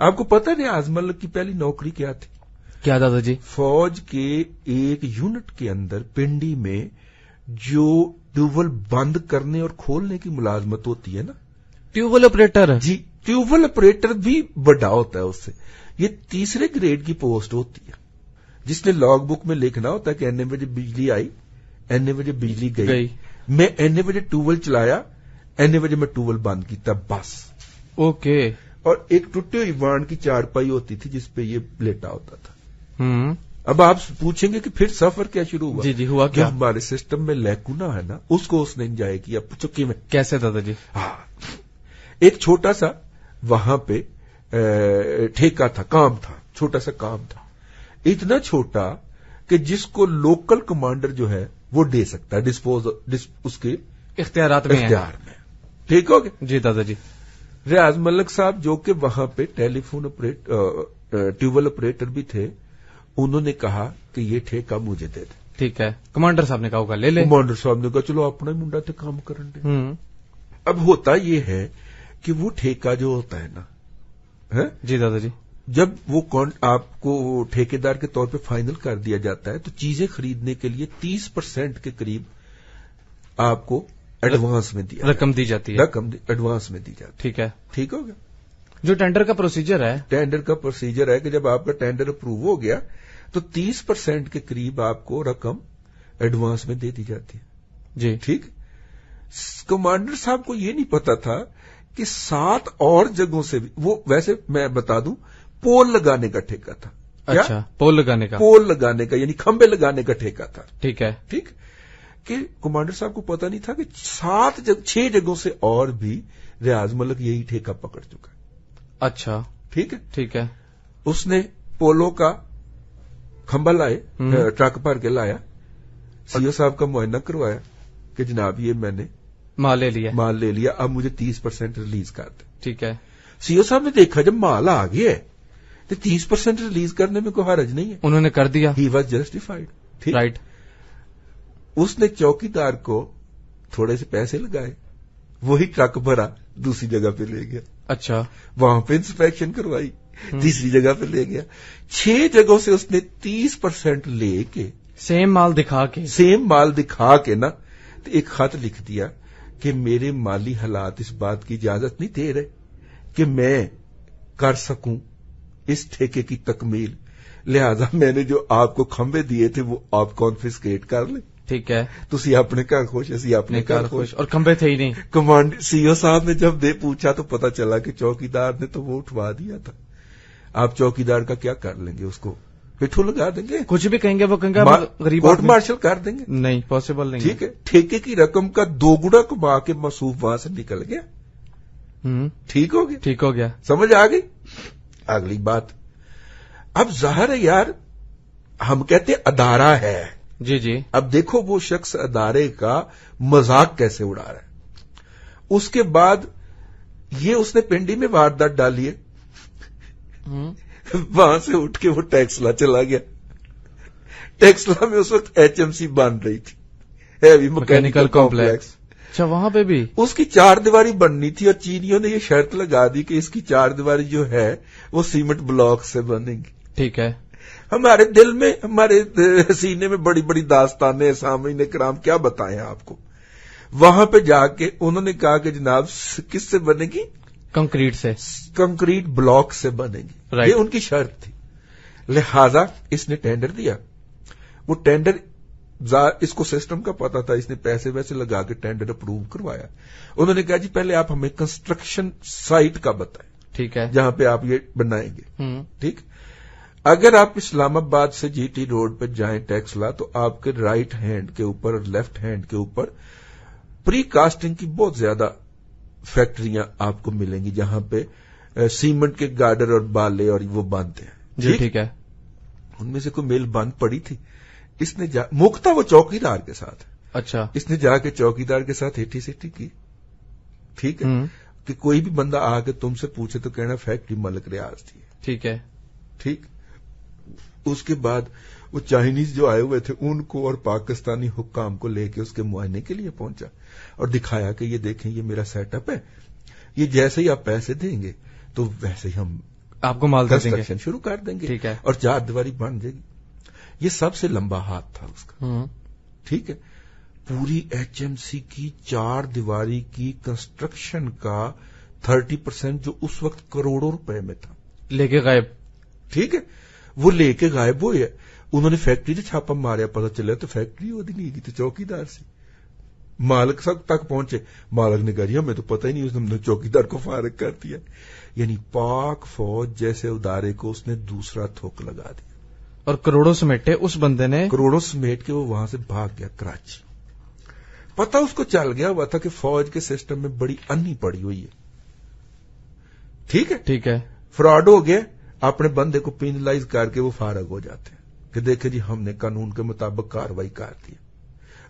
آپ کو پتا نہیں ریاض ملک کی پہلی نوکری کیا تھی؟ کیا دادا جی؟ فوج کے ایک یونٹ کے اندر پنڈی میں جو ٹیوبویل بند کرنے اور کھولنے کی ملازمت ہوتی ہے نا، ٹیوبویل آپریٹر. جی ٹیوبویل آپریٹر بھی بڑا ہوتا ہے اس سے. یہ تیسرے گریڈ کی پوسٹ ہوتی ہے، جس نے لاگ بک میں لکھنا ہوتا ہے کہ این بجے بجلی آئی، این بجے بجلی گئی، میں این بجے ٹیوبویل چلایا، این بجے میں ٹیوبویل بند کیتا، بس. اوکے. اور ایک ٹوٹی ہوئی وان کی چارپائی ہوتی تھی جس پہ یہ لیٹا ہوتا تھا. اب آپ پوچھیں گے کہ پھر سفر کیا شروع ہوا؟ جی جی ہوا کیا؟ ہمارے سسٹم میں لیکونا ہے نا، اس کو اس نے انجوائے کیا. چکی میں کیسے دادا جی؟ ایک چھوٹا سا وہاں پہ ٹھیکہ تھا، کام تھا، چھوٹا سا کام تھا، اتنا چھوٹا کہ جس کو لوکل کمانڈر جو ہے وہ دے سکتا ہے، اس کے اختیارات میں. ٹھیک ہو گیا جی دادا جی. ریاض ملک صاحب جو کہ وہاں پہ ٹیوبویل آپریٹر بھی تھے، انہوں نے کہا کہ یہ ٹھیکہ مجھے دے دے. ٹھیک ہے. کمانڈر صاحب نے کہا ہوگا لے لے. کمانڈر صاحب نے کہا چلو اپنا ہی منڈا تھے کام کرن دے. اب ہوتا یہ ہے کہ وہ ٹھیکہ جو ہوتا ہے نا، جی دادا جی، جب وہ آپ کو ٹھیکیدار کے طور پہ فائنل کر دیا جاتا ہے تو چیزیں خریدنے کے لیے 30% کے قریب آپ کو ایڈوانس میں رقم دی جاتی ہے. رقم ایڈوانس میں دی جاتی ہے. ٹھیک ہے. ٹھیک ہو گیا. جو ٹینڈر کا پروسیجر ہے، ٹینڈر کا پروسیجر ہے کہ جب آپ کا ٹینڈر اپروو ہو گیا تو 30% کے قریب آپ کو رقم ایڈوانس میں دے دی جاتی ہے. جی ٹھیک. کمانڈر صاحب کو یہ نہیں پتا تھا کہ 7 اور جگہوں سے بھی، وہ ویسے میں بتا دوں پول لگانے کا ٹھیکہ تھا. اچھا، پول لگانے کا یعنی کھمبے لگانے کا ٹھیکہ تھا. ٹھیک ہے. ٹھیک کہ کمانڈر صاحب کو پتا نہیں تھا کہ 6 جگہوں سے اور بھی ریاض ملک یہی ٹھیکہ پکڑ چکا ہے. اچھا ٹھیک ہے. ٹھیک ہے. اس نے پولو کا کھمبا لائے، ٹرک بھر کے لایا، سی او صاحب کا معائنہ کروایا کہ جناب یہ میں نے مال لے لیا، اب مجھے 30% ریلیز کر دیں. ٹھیک ہے. سی او صاحب نے دیکھا جب مال آ گیا ہے تو 30% ریلیز کرنے میں کوئی حرج نہیں ہے. انہوں نے کر دیا. He was justified. رائٹ. اس نے چوکیدار کو تھوڑے سے پیسے لگائے، وہی ٹرک بھرا، دوسری جگہ پہ لے گیا. اچھا. وہاں پہ انسپیکشن کروائی، تیسری جگہ پہ لے گیا. 6 جگہوں سے اس نے 30% لے کے سیم مال دکھا کے نا ایک خط لکھ دیا کہ میرے مالی حالات اس بات کی اجازت نہیں دے رہے کہ میں کر سکوں اس ٹھیکے کی تکمیل، لہذا میں نے جو آپ کو کھمبے دیے تھے وہ آپ کانفسکیٹ کر لیں. ٹھیک ہے. تسی اپنے گھر خوش، اسی اپنے گھر خوش. اور کھمبے تھے ہی نہیں. کمانڈر سی او صاحب نے جب پوچھا تو پتا چلا کہ چوکیدار نے تو وہ اٹھوا دیا تھا. آپ چوکیدار کا کیا کر لیں گے؟ اس کو پٹھو لگا دیں گے، کچھ بھی کہیں گے، وہ کہیں گے غریب کورٹ مارشل کر دیں گے. نہیں پاسبل نہیں. ٹھیک ہے. ٹھیکے کی رقم کا 2 گنا کما کے مصروف وہاں سے نکل گیا. ٹھیک ہو گیا. سمجھ آ گئی. اگلی بات، اب ظاہر ہے یار، ہم کہتے ادارہ ہے. جی جی. اب دیکھو وہ شخص ادارے کا مذاق کیسے اڑا رہا ہے. اس کے بعد یہ اس نے پنڈی میں واردات ڈالی ہے، وہاں سے اٹھ کے وہ ٹیکسلا چلا گیا. ٹیکسلا میں اس وقت HMC بن رہی تھی، ہیوی میکینیکل کمپلیکس. اچھا، وہاں پہ بھی اس کی 4 دیواری بننی تھی اور چینیوں نے یہ شرط لگا دی کہ اس کی 4 دیواری جو ہے وہ سیمنٹ بلاک سے بنے گی. ٹھیک ہے. ہمارے دل میں، ہمارے سینے میں بڑی بڑی داستانیں، سامعین کرام کیا بتائیں آپ کو. وہاں پہ جا کے انہوں نے کہا کہ جناب کس سے بنے گی؟ کنکریٹ بلاک سے بنے گی. یہ ان کی شرط تھی. لہذا اس نے ٹینڈر دیا. وہ ٹینڈر، اس کو سسٹم کا پتا تھا، اس نے پیسے ویسے لگا کے ٹینڈر اپروو کروایا. انہوں نے کہا جی پہلے آپ ہمیں کنسٹرکشن سائٹ کا بتائیں. ٹھیک ہے. جہاں پہ آپ یہ بنائیں گے. ٹھیک. اگر آپ اسلام آباد سے GT روڈ پہ جائیں ٹیکسلا تو آپ کے رائٹ ہینڈ کے اوپر اور لیفٹ ہینڈ کے اوپر پری کاسٹنگ کی بہت زیادہ فیکٹریاں آپ کو ملیں گی جہاں پہ سیمنٹ کے گارڈر اور بالے اور وہ باندھتے ہیں. جی ٹھیک ہے. ان میں سے کوئی میل بند پڑی تھی. اس نے مکتا وہ چوکیدار کے ساتھ. اچھا. اس نے جا کے چوکیدار کے ساتھ ہٹی سٹی کی. ٹھیک ہے. کہ کوئی بھی بندہ آ کے تم سے پوچھے تو کہنا فیکٹری ملک ریاض تھی. ٹھیک ہے. ٹھیک. اس کے بعد وہ چائنیز جو آئے ہوئے تھے ان کو اور پاکستانی حکام کو لے کے اس کے معائنے کے لیے پہنچا اور دکھایا کہ یہ دیکھیں یہ میرا سیٹ اپ ہے، یہ جیسے ہی آپ پیسے دیں گے تو ویسے ہی ہم آپ کو مال دے دیں گے, کنسٹرکشن شروع کر دیں گے, ٹھیک ہے, اور 4 دیواری بن جائے گی. یہ سب سے لمبا ہاتھ تھا اس کا, ٹھیک ہے. پوری HMC کی 4 دیواری کی کنسٹرکشن کا 30% جو اس وقت کروڑوں روپے میں تھا, لے کے غائب, ٹھیک ہے, وہ لے کے غائب ہوئے. انہوں نے فیکٹری سے چھاپا ماریا, پتا چلا تو فیکٹری ہوتی نہیں گئی, تو چوکیدار سے مالک تک پہنچے. مالک نے کہا جی ہمیں تو پتہ ہی نہیں, اس نے چوکیدار کو فارغ کر دیا. یعنی پاک فوج جیسے ادارے کو اس نے دوسرا تھوک لگا دیا, اور کروڑوں سمیٹے اس بندے نے, کروڑوں سمیٹ کے وہ وہاں سے بھاگ گیا کراچی. پتہ اس کو چل گیا ہوا تھا کہ فوج کے سسٹم میں بڑی انی پڑی ہوئی ہے, ٹھیک ہے, ٹھیک ہے, فراڈ ہو گیا, اپنے بندے کو پینلائز کر کے وہ فارغ ہو جاتے ہیں کہ دیکھیں جی ہم نے قانون کے مطابق کاروائی کر دی.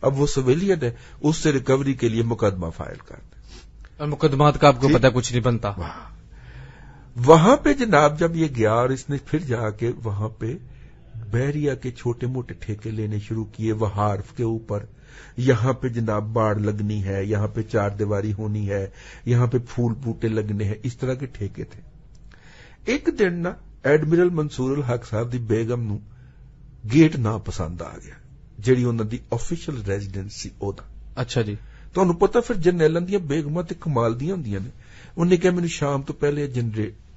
اب وہ سویلین ہے, اس سے ریکوری کے لیے مقدمہ فائل کر دیں, اور مقدمات کا آپ کو پتا کچھ نہیں بنتا. وہاں پہ جناب جب یہ گیا, اور اس نے پھر جا کے وہاں پہ بحریہ کے چھوٹے موٹے ٹھیکے لینے شروع کیے وہارف کے اوپر. یہاں پہ جناب باڑ لگنی ہے, یہاں پہ 4 دیواری ہونی ہے, یہاں پہ پھول بوٹے لگنے ہیں, اس طرح کے ٹھیکے تھے. ایک دن نا ایڈمرل منصور الحق صاحب دی بیگم نو گیٹ نا پسند آ گیا, جڑی انہاں دی آفیشل ریزیڈنسی اودا. اچھا جی, تانوں پتہ پھر جرنیلاں دیاں بیگماں تے کمال دیاں ہوندیاں نے. انہوں نے کہا مینوں شام تو پہلے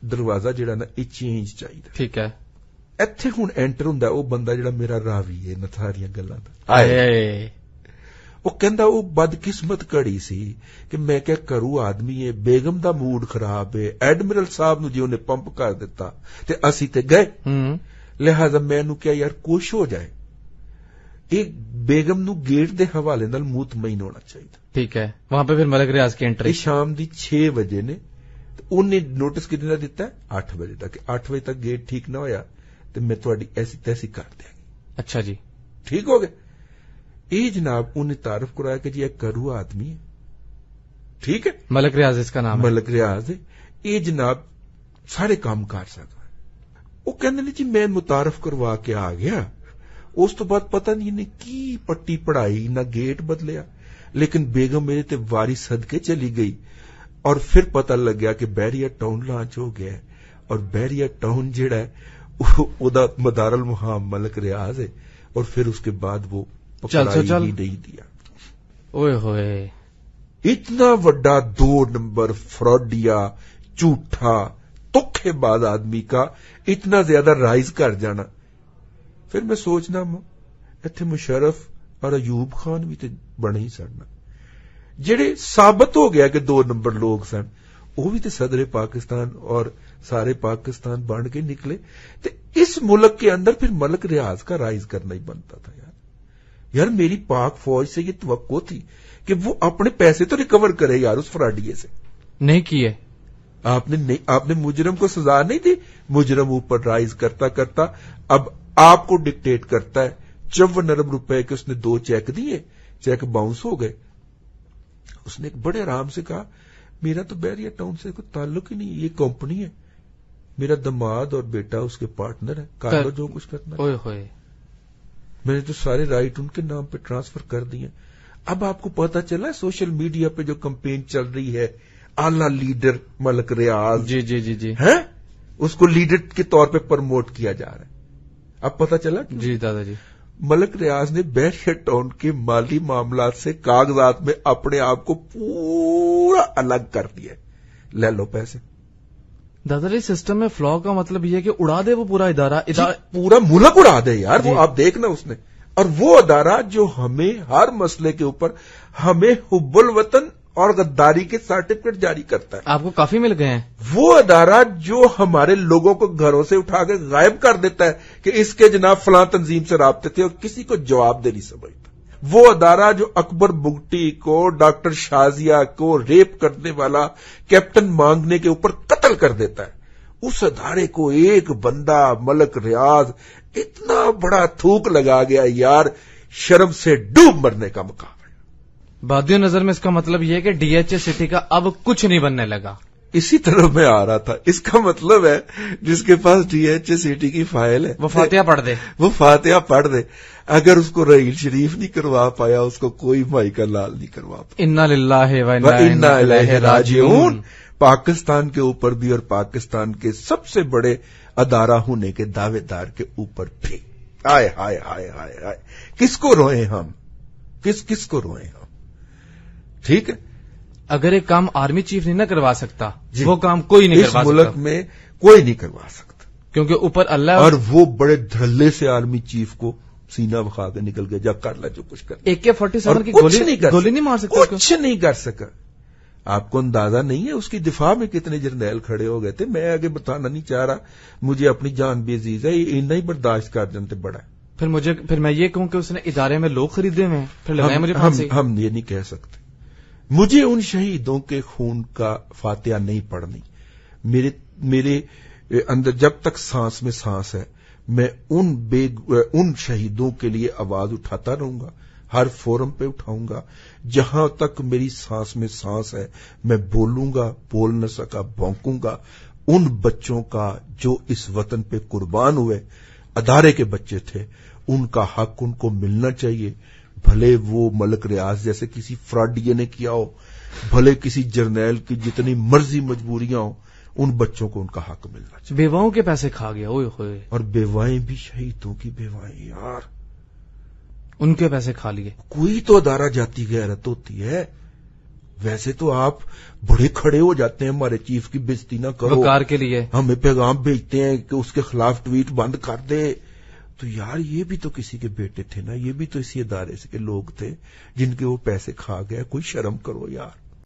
دروازہ جڑا نا یہ چینج چاہیے, ٹھیک ہے. ایتھے ہن اینٹر ہوندا او بندہ جڑا میرا راوی ہے نا ساریاں گلاں دا, وہ کہندا وہ بدقسمت کڑی سی کہ میں کیا کروں, آدمی ہے, بیگم دا موڈ خراب ہے, ایڈمرل صاحب نو جی انہیں پمپ کر دیتا تے اسی تے گئے, لہذا میں نو کیا یار کوش ہو جائے. ایک بیگم نو گیٹ دے حوالے نال مطمئن ہونا چاہیے, ٹھیک ہے. وہاں پہ پھر ملک ریاض کی انٹری شام دی 6 بجے نے, انہیں نوٹس کتنا دیتا ہے 8 بجے تک, 8 بجے تک گیٹ ٹھیک نہ ہویا تو میں تھوڑی ایسی تیسی کر دیں گی. اچھا جی, ٹھیک ہو گئے. یہ جناب انہیں تعارف کرایا کہ جی ایک کرو آدمی ہے, ٹھیک ہے, ملک ریاض اس کا نام ہے, ملک ریاض ہے, یہ جناب سارے کام کر سکتا ہے. وہ کہنے جی میں متعارف کروا کے آ گیا, اس تو بعد پتہ نہیں نے کی پٹی پڑھائی, نہ گیٹ بدلیا, لیکن بیگم میرے تے واری صدقے چلی گئی. اور پھر پتہ لگ گیا کہ بحریہ ٹاؤن لانچ ہو گیا ہے, اور بحریہ ٹاؤن جڑا ہے اودا مدار المحام ملک ریاض ہے, اور پھر اس کے بعد وہ پکڑائی ہی نہیں دیا. اوئے ہوئے, اتنا وڈا 2 نمبر فراڈیا جھوٹا دھوکے باز آدمی کا اتنا زیادہ رائز کر جانا. پھر میں سوچنا ایتھے مشرف اور ایوب خان بھی تے بنے ہی سڑنا, جڑے ثابت ہو گیا کہ 2 نمبر لوگ سن, وہ بھی تے صدر پاکستان اور سارے پاکستان بن کے نکلے. تے اس ملک کے اندر پھر ملک ریاض کا رائز کرنا ہی بنتا تھا. یار میری پاک فوج سے یہ توقع تھی کہ وہ اپنے پیسے تو ریکور کرے یار اس فراڈیے سے, نہیں کیے. آپ نے مجرم کو سزا نہیں دی, مجرم اوپر رائز کرتا کرتا اب آپ کو ڈکٹیٹ کرتا ہے. 54 ارب روپے کے اس نے 2 چیک دیے, چیک باؤنس ہو گئے. اس نے ایک بڑے آرام سے کہا میرا تو بحریہ ٹاؤن سے کوئی تعلق ہی نہیں, یہ کمپنی ہے, میرا دماد اور بیٹا اس کے پارٹنر ہے, کر لو جو کچھ کرنا. اوئے ہوئے, میں نے تو سارے رائٹ ان کے نام پہ ٹرانسفر کر دیے. اب آپ کو پتا چلا سوشل میڈیا پہ جو کمپین چل رہی ہے, اعلی لیڈر ملک ریاض, جی جی جی جی, ہے اس کو لیڈر کے طور پہ پروموٹ کیا جا رہا ہے. اب پتا چلا جی دادا جی, ملک ریاض نے بحریہ ٹاؤن کے مالی معاملات سے کاغذات میں اپنے آپ کو پورا الگ کر دیا. لے لو پیسے. دادا جی سسٹم میں فلا کا مطلب یہ ہے کہ اڑا دے وہ پورا ادارہ, پورا ملک اڑا دے یار. وہ آپ دیکھنا اس نے, اور وہ ادارہ جو ہمیں ہر مسئلے کے اوپر ہمیں حب الوطن اور غداری کے سرٹیفکیٹ جاری کرتا ہے. آپ کو کافی مل گئے ہیں. وہ ادارہ جو ہمارے لوگوں کو گھروں سے اٹھا کے غائب کر دیتا ہے کہ اس کے جناب فلاں تنظیم سے رابطے تھے, اور کسی کو جواب دے نہیں سمجھتا. وہ ادارہ جو اکبر بگٹی کو, ڈاکٹر شازیہ کو ریپ کرنے والا کیپٹن مانگنے کے اوپر قتل کر دیتا ہے, اس ادارے کو ایک بندہ ملک ریاض اتنا بڑا تھوک لگا گیا یار, شرم سے ڈوب مرنے کا مقام ہے. بادیوں نظر میں اس کا مطلب یہ ہے کہ ڈی ایچ اے سٹی کا اب کچھ نہیں بننے لگا. اسی طرح میں آ رہا تھا. اس کا مطلب ہے جس کے پاس DHA کی فائل ہے وہ فاتحہ پڑھ دے, وہ فاتحہ پڑھ دے. اگر اس کو رحیل شریف نہیں کروا پایا, اس کو کوئی مائی کا لال نہیں کروا پایا. انا للہ و انا الیہ راجعون. پاکستان کے اوپر بھی اور پاکستان کے سب سے بڑے ادارہ ہونے کے دعوے دار کے اوپر بھی. ہائے ہائے ہائے ہائے ہائے, کس کو روئیں ہم, کس کو روئیں ہم. ٹھیک ہے, اگر ایک کام آرمی چیف نہیں نہ کروا سکتا, وہ کام کوئی نہیں کروا سکتا. اس ملک میں کوئی نہیں کروا سکتا, کیونکہ اوپر اللہ. اور وہ بڑے دھڑلے سے آرمی چیف کو سینہ بخا کے نکل گیا, جا کر لا جو کچھ کر. AK-47 کی گولی نہیں مار سکتا, کچھ نہیں کر سکا. آپ کو اندازہ نہیں ہے اس کی دفاع میں کتنے جرنیل کھڑے ہو گئے تھے. میں آگے بتانا نہیں چاہ رہا, مجھے اپنی جان بھی عزیز ہے, یہ اتنا ہی برداشت کر جانتے بڑا ہے. پھر میں یہ کہوں کہ اس نے ادارے میں لوگ خریدے ہوئے ہیں, پھر لگائے مجھے پھانسی. ہم یہ نہیں کہہ سکتے. مجھے ان شہیدوں کے خون کا فاتحہ نہیں پڑھنی. میرے اندر جب تک سانس میں سانس ہے, میں ان شہیدوں کے لیے آواز اٹھاتا رہوں گا, ہر فورم پہ اٹھاؤں گا. جہاں تک میری سانس میں سانس ہے میں بولوں گا, بول نہ سکا بھونکوں گا. ان بچوں کا جو اس وطن پہ قربان ہوئے, ادارے کے بچے تھے, ان کا حق ان کو ملنا چاہیے. بھلے وہ ملک ریاض جیسے کسی فراڈیے نے کیا ہو, بھلے کسی جرنیل کی جتنی مرضی مجبوریاں ہوں, ان بچوں کو ان کا حق ملنا چاہیے. بیواؤں کے پیسے کھا گیا, اوئے ہوئے. اور بیوائیں بھی شہیدوں کی بیوائیں یار, ان کے پیسے کھا لیے. کوئی تو ادارہ جاتی غیرت ہوتی ہے. ویسے تو آپ بڑے کھڑے ہو جاتے ہیں, ہمارے چیف کی بےزتی نہ کرو, وقار کے لیے ہمیں پیغام بھیجتے ہیں کہ اس کے خلاف ٹویٹ بند کر دے. تو یار یہ بھی تو کسی کے بیٹے تھے نا, یہ بھی تو اسی ادارے سے کے لوگ تھے جن کے وہ پیسے کھا گئے. کوئی شرم کرو یار.